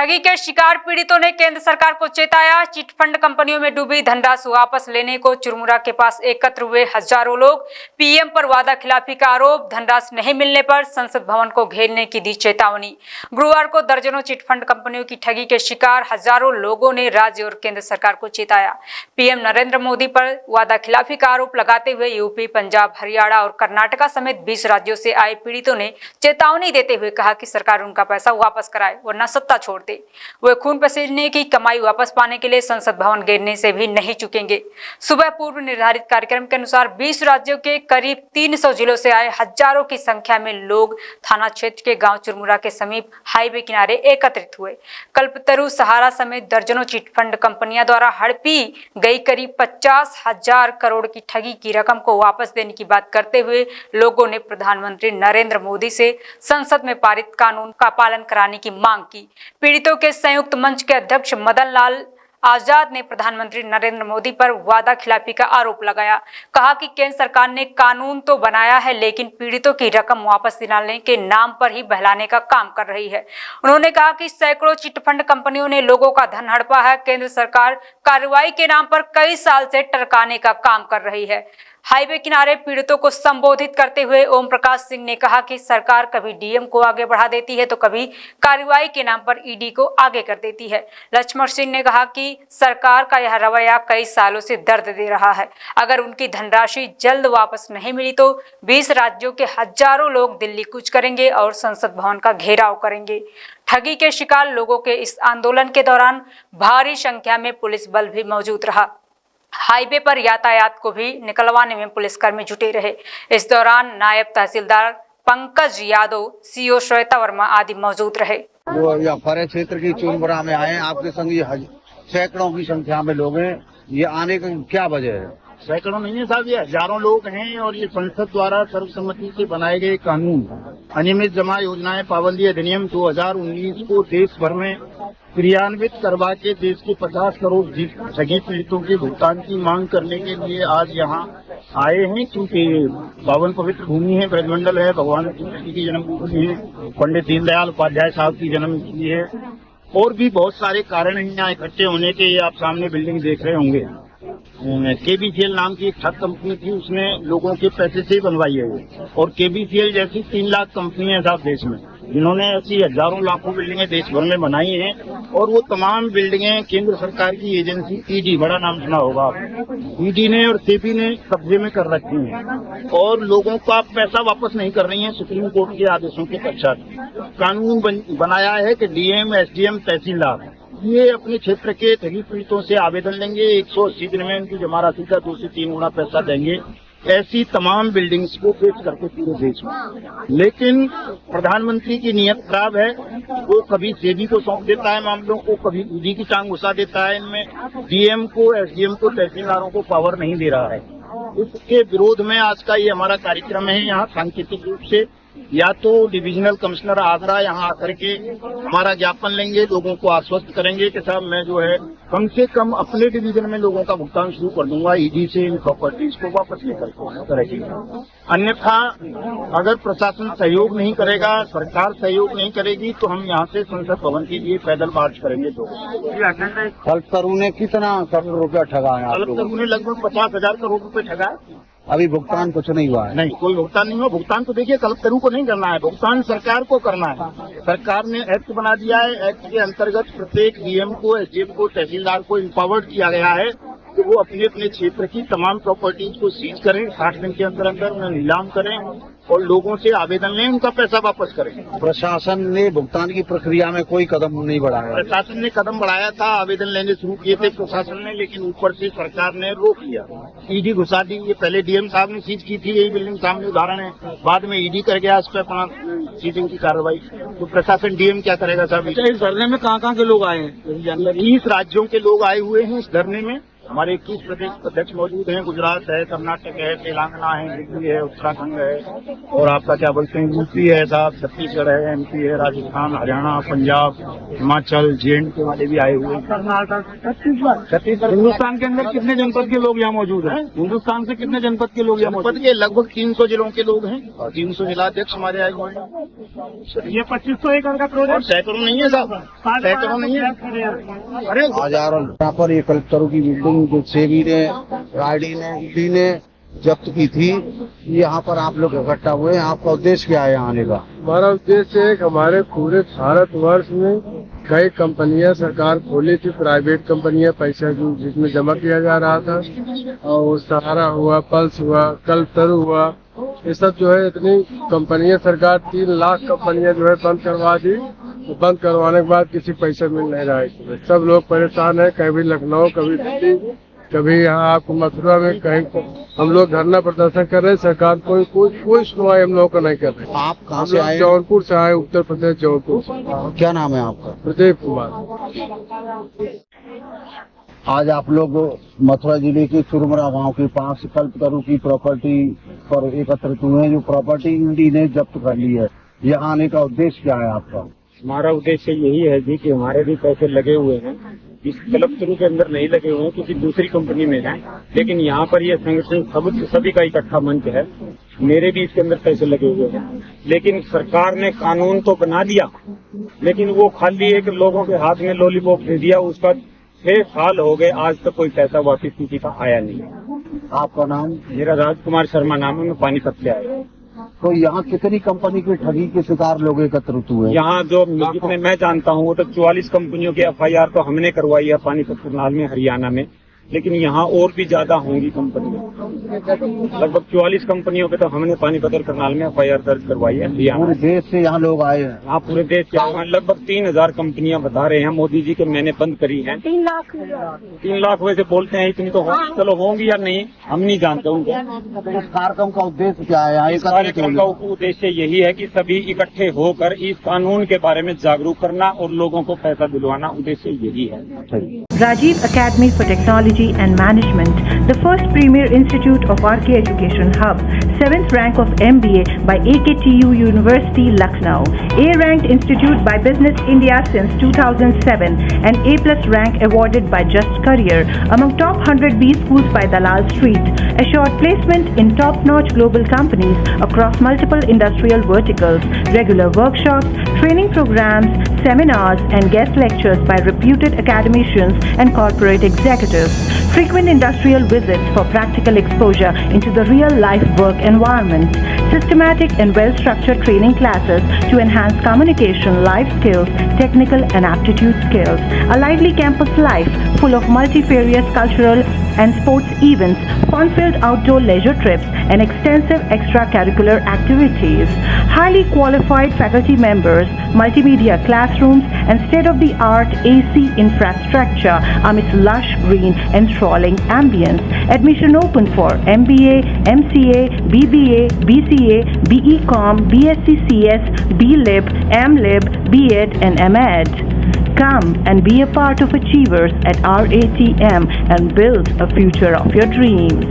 ठगी के शिकार पीड़ितों ने केंद्र सरकार को चेताया। चिटफंड कंपनियों में डूबी धनराशि वापस लेने को चुरमुरा के पास एकत्र हुए हजारों लोग। पीएम पर वादा खिलाफी का आरोप। धनराशि नहीं मिलने पर संसद भवन को घेरने की दी चेतावनी। गुरुवार को दर्जनों चिटफंड कंपनियों की ठगी के शिकार हजारों लोगों ने राज्य और केंद्र सरकार को चेताया। पीएम नरेंद्र मोदी पर वादा खिलाफी का आरोप लगाते हुए यूपी, पंजाब, हरियाणा और कर्नाटका समेत 20 राज्यों से आए पीड़ितों ने चेतावनी देते हुए कहा कि सरकार उनका पैसा वापस कराए वरना सत्ता छोड़ दे। वे खून पसीने की कमाई वापस पाने के लिए संसद भवन घेरने से भी नहीं चुकेंगे। सुबह पूर्व निर्धारित कार्यक्रम के अनुसार 20 राज्यों के करीब 300 जिलों से आए हजारों की संख्या में लोग थाना क्षेत्र के गांव चुरमुरा के समीप हाईवे किनारे एकत्रित हुए। कल्पतरु, सहारा समेत दर्जनों चिटफंड कंपनियों द्वारा हड़पी गई करीब 50,000 करोड़ की ठगी की रकम को वापस देने की बात करते हुए लोगों ने प्रधानमंत्री नरेंद्र मोदी से संसद में पारित कानून का पालन कराने की मांग की। पीड़ितों के संयुक्त मंच के अध्यक्ष मदन लाल आजाद ने प्रधानमंत्री नरेंद्र मोदी पर वादा खिलाफी का आरोप लगाया। कहा कि केंद्र सरकार ने कानून तो बनाया है लेकिन पीड़ितों की रकम वापस दिलाने के नाम पर ही बहलाने का काम कर रही है। उन्होंने कहा कि सैकड़ों चिटफंड कंपनियों ने लोगों का धन हड़पा है। केंद्र सरकार कार्रवाई के नाम पर कई साल से टरकाने का काम कर रही है। हाईवे किनारे पीड़ितों को संबोधित करते हुए ओम प्रकाश सिंह ने कहा कि सरकार कभी डीएम को आगे बढ़ा देती है तो कभी कार्रवाई के नाम पर ईडी को आगे कर देती है। लक्ष्मण सिंह ने कहा कि सरकार का यह रवैया कई सालों से दर्द दे रहा है। अगर उनकी धनराशि जल्द वापस नहीं मिली तो 20 राज्यों के हजारों लोग दिल्ली कूच करेंगे और संसद भवन का घेराव करेंगे। ठगी के शिकार लोगों के इस आंदोलन के दौरान भारी संख्या में पुलिस बल भी मौजूद रहा। हाईवे पर यातायात को भी निकलवाने में पुलिसकर्मी जुटे रहे। इस दौरान नायब तहसीलदार पंकज यादव, सीओ श्वेता वर्मा आदि मौजूद रहे। जो फरे क्षेत्र की चुरमुरा में आए, आपके संग ये सैकड़ों की संख्या में लोग हैं, ये आने की क्या वजह है? सैकड़ों नहीं है साहब, ये हजारों लोग हैं और ये संसद द्वारा सर्वसम्मति से बनाए गए कानून अनियमित जमा योजनाएं पाबंदी अधिनियम 2019 को देश भर में क्रियान्वित करवा के देश के 50 करोड़ ठगी पीड़ितों के भुगतान की मांग करने के लिए आज यहाँ आए हैं। क्योंकि पावन पवित्र भूमि है, ब्रजमंडल है, भगवान कृष्ण की जन्मभूमि है, पंडित दीनदयाल उपाध्याय साहब की जन्मभूमि है और भी बहुत सारे कारण हैं यहाँ इकट्ठे होने के। ये आप सामने बिल्डिंग देख रहे होंगे, केबीसीएल नाम की एक ठग कंपनी थी, उसने लोगों के पैसे से ही बनवाई है और केबीसीएल जैसी 3 लाख कंपनी है साहब देश में, जिन्होंने ऐसी हजारों लाखों बिल्डिंगें देश भर में बनाई हैं और वो तमाम बिल्डिंगें केंद्र सरकार की एजेंसी ईडी, बड़ा नाम सुना होगा आप, ईडी ने और सेबी ने कब्जे में कर रखी हैं और लोगों का पैसा वापस नहीं कर रही है सुप्रीम कोर्ट के आदेशों के पश्चात। कानून बनाया है कि डीएम, एसडीएम, तहसीलदार ये अपने क्षेत्र के ठगी पीड़ितों से आवेदन लेंगे, 180 दिन में उनकी जमा राशि का 2 से 3 गुना पैसा देंगे। ऐसी तमाम बिल्डिंग्स को बेच करके पूरे देश में। लेकिन प्रधानमंत्री की नीयत खराब है, वो कभी सेबी को सौंप देता है मामलों को, कभी ईडी की टांग घुसा देता है। इनमें डीएम को, एसडीएम को, तहसीलदारों को पावर नहीं दे रहा है। इसके विरोध में आज का ये हमारा कार्यक्रम है। यहाँ सांकेतिक रूप से या तो डिविजनल कमिश्नर आगरा यहाँ आकर के हमारा ज्ञापन लेंगे, लोगों को आश्वस्त करेंगे कि साहब मैं जो है कम से कम अपने डिवीजन में लोगों का भुगतान शुरू कर दूंगा ईडी से इन प्रॉपर्टीज को वापस लेकर करेगी। अन्यथा अगर प्रशासन सहयोग नहीं करेगा, सरकार सहयोग नहीं करेगी तो हम यहाँ से संसद भवन के लिए पैदल मार्च करेंगे। कल्पतरु ने कितना करोड़ रुपया ठगा है? कल्पतरु ने लगभग 50,000 करोड़ रुपए ठगा। अभी भुगतान कुछ नहीं हुआ है? नहीं, कोई भुगतान नहीं हुआ। भुगतान तो देखिए कल्पतरु को नहीं करना है, भुगतान सरकार को करना है। सरकार ने एक्ट बना दिया है, एक्ट के अंतर्गत प्रत्येक डीएम को, एसडीएम को, तहसीलदार को इम्पावर्ड किया गया है कि वो अपने अपने क्षेत्र की तमाम प्रॉपर्टीज को सीज करें, 60 दिन के अंदर अंदर उन्हें नीलाम करें और लोगों से आवेदन लें, उनका पैसा वापस करें। प्रशासन ने भुगतान की प्रक्रिया में कोई कदम नहीं बढ़ाया? प्रशासन ने कदम बढ़ाया था, आवेदन लेने शुरू किए थे प्रशासन ने, लेकिन ऊपर से सरकार ने रोक लिया, ईडी घुसा दी। ये पहले डीएम साहब ने सीज की थी, यही बिल्डिंग सामने उदाहरण है, बाद में ईडी कर गया इस पर अपना सीजिंग की कार्रवाई। तो प्रशासन डीएम क्या करेगा साहब? इस धरने में कहाँ के लोग आए हैं? 20 राज्यों के लोग आए हुए हैं इस धरने में हमारे 21 प्रदेश अध्यक्ष मौजूद हैं। गुजरात है, कर्नाटक है, तेलंगाना है, दिल्ली है, उत्तराखंड है और आपका क्या बोलते हैं यूपी है साहब, छत्तीसगढ़ है, एमपी है, राजस्थान, हरियाणा, पंजाब, हिमाचल, जे&के वाले भी आए हुए हैं। कर्नाटक, छत्तीसगढ़। हिंदुस्तान के अंदर कितने जनपद के लोग यहाँ मौजूद हैं? हिंदुस्तान से कितने जनपद के लोग यहाँ मौजूद? के लगभग 300 जिलों के लोग हैं और 300 जिलाध्यक्ष हमारे आए हुए हैं। ये 2500 एकड़ का प्रोजेक्ट सैकड़ों नहीं है साहब, सैकड़ों नहीं है। अरे हजारों यहाँ पर ये कलेक्टरों की बिल्डिंग जो सेबी ने, आईडी ने, ईडी ने जब्त की थी, यहाँ पर आप लोग इकट्ठा हुए हैं। आपका उद्देश्य क्या है यहाँ आने का? हमारा उद्देश्य है कि हमारे पूरे भारतवर्ष में कई कंपनियां सरकार खोली थी, प्राइवेट कंपनियां, पैसा जिसमें जमा किया जा रहा था, और वो सहारा हुआ, पल्स हुआ, कल्पतरु हुआ, ये सब जो है इतनी कंपनियां सरकार 3 लाख कंपनियां जो है बंद करवा दी। तो बंद करवाने के बाद किसी पैसा मिल नहीं रहा है। सब लोग परेशान है, कभी लखनऊ, कभी दिल्ली, कभी यहाँ आपको मथुरा में, कहीं हम लोग धरना प्रदर्शन कर रहे हैं। सरकार कोई सुनवाई हम लोगों का नहीं कर रहे। आप कहाँ से आए? जौनपुर से आए, उत्तर प्रदेश जौनपुर से। क्या नाम है आपका? प्रदीप कुमार। आज आप लोग मथुरा जिले के चुरमुरा गांव के पास कल्पतरु की प्रॉपर्टी पर एकत्रित हुए हैं, जो प्रॉपर्टी ईडी ने जब्त कर ली है। यहाँ आने का उद्देश्य क्या है आपका? हमारा उद्देश्य यही है जी कि हमारे भी पैसे लगे हुए हैं, इस कल्पतरु के अंदर नहीं लगे हुए हैं, किसी दूसरी कंपनी में हैं, लेकिन यहाँ पर यह संगठन सभी का इकट्ठा मंच है। मेरे भी इसके अंदर पैसे लगे हुए हैं, लेकिन सरकार ने कानून तो बना दिया, लेकिन वो खाली एक लोगों के हाथ में लॉलीपॉप दे दिया। उसका 6 साल हो गए, आज तक कोई पैसा वापिस किसी का आया नहीं है। आपका नाम? मेरा राजकुमार शर्मा नाम है, मैं पानीपत से आया। तो यहाँ कितनी कंपनी की ठगी के शिकार लोग एकत्रित हुए? यहाँ जो जितने मैं जानता हूँ वो तो 44 कंपनियों की FIR तो हमने करवाई है पानीपत करनाल में, हरियाणा में, लेकिन यहाँ और भी ज्यादा होंगी कंपनियां। लगभग 44 कंपनियों पे तो हमने पानीपत और करनाल में FIR दर्ज करवाई है। पूरे देश से यहाँ लोग आए हैं? हाँ, पूरे देश के आए हैं। लगभग 3000 कंपनियां बता रहे हैं मोदी जी के मैंने बंद करी हैं। 3 लाख वैसे बोलते हैं, इतनी तो चलो होंगी या नहीं हम नहीं जानते उनको। इस कार्यक्रम का उद्देश्य क्या है? इस कार्यक्रम का उद्देश्य यही है कि सभी इकट्ठे होकर इस कानून के बारे में जागरूक करना और लोगों को पैसा दिलवाना, उद्देश्य यही है। Rajiv Academy for Technology and Management, the first premier institute of RK Education Hub, 7th rank of MBA by AKTU University, Lucknow, A-ranked institute by Business India since 2007, and A+ rank awarded by Just Career among top 100 B schools by Dalal Street, assured placement in top-notch global companies across multiple industrial verticals, regular workshops, training programs, seminars, and guest lectures by reputed academicians and corporate executives, frequent industrial visits for practical exposure into the real-life work environment, systematic and well-structured training classes to enhance communication, life skills, technical and aptitude skills, a lively campus life full of multifarious cultural and sports events, fun-filled outdoor leisure trips, and extensive extracurricular activities, highly qualified faculty members, multimedia classrooms, and state-of-the-art AC infrastructure amidst lush green and sprawling ambience. Admission open for MBA, MCA, BBA, BCA, BEcom, BSc CS, BLib, MLib, BEd, and MEd. Come and be a part of Achievers at RATM and build a future of your dreams.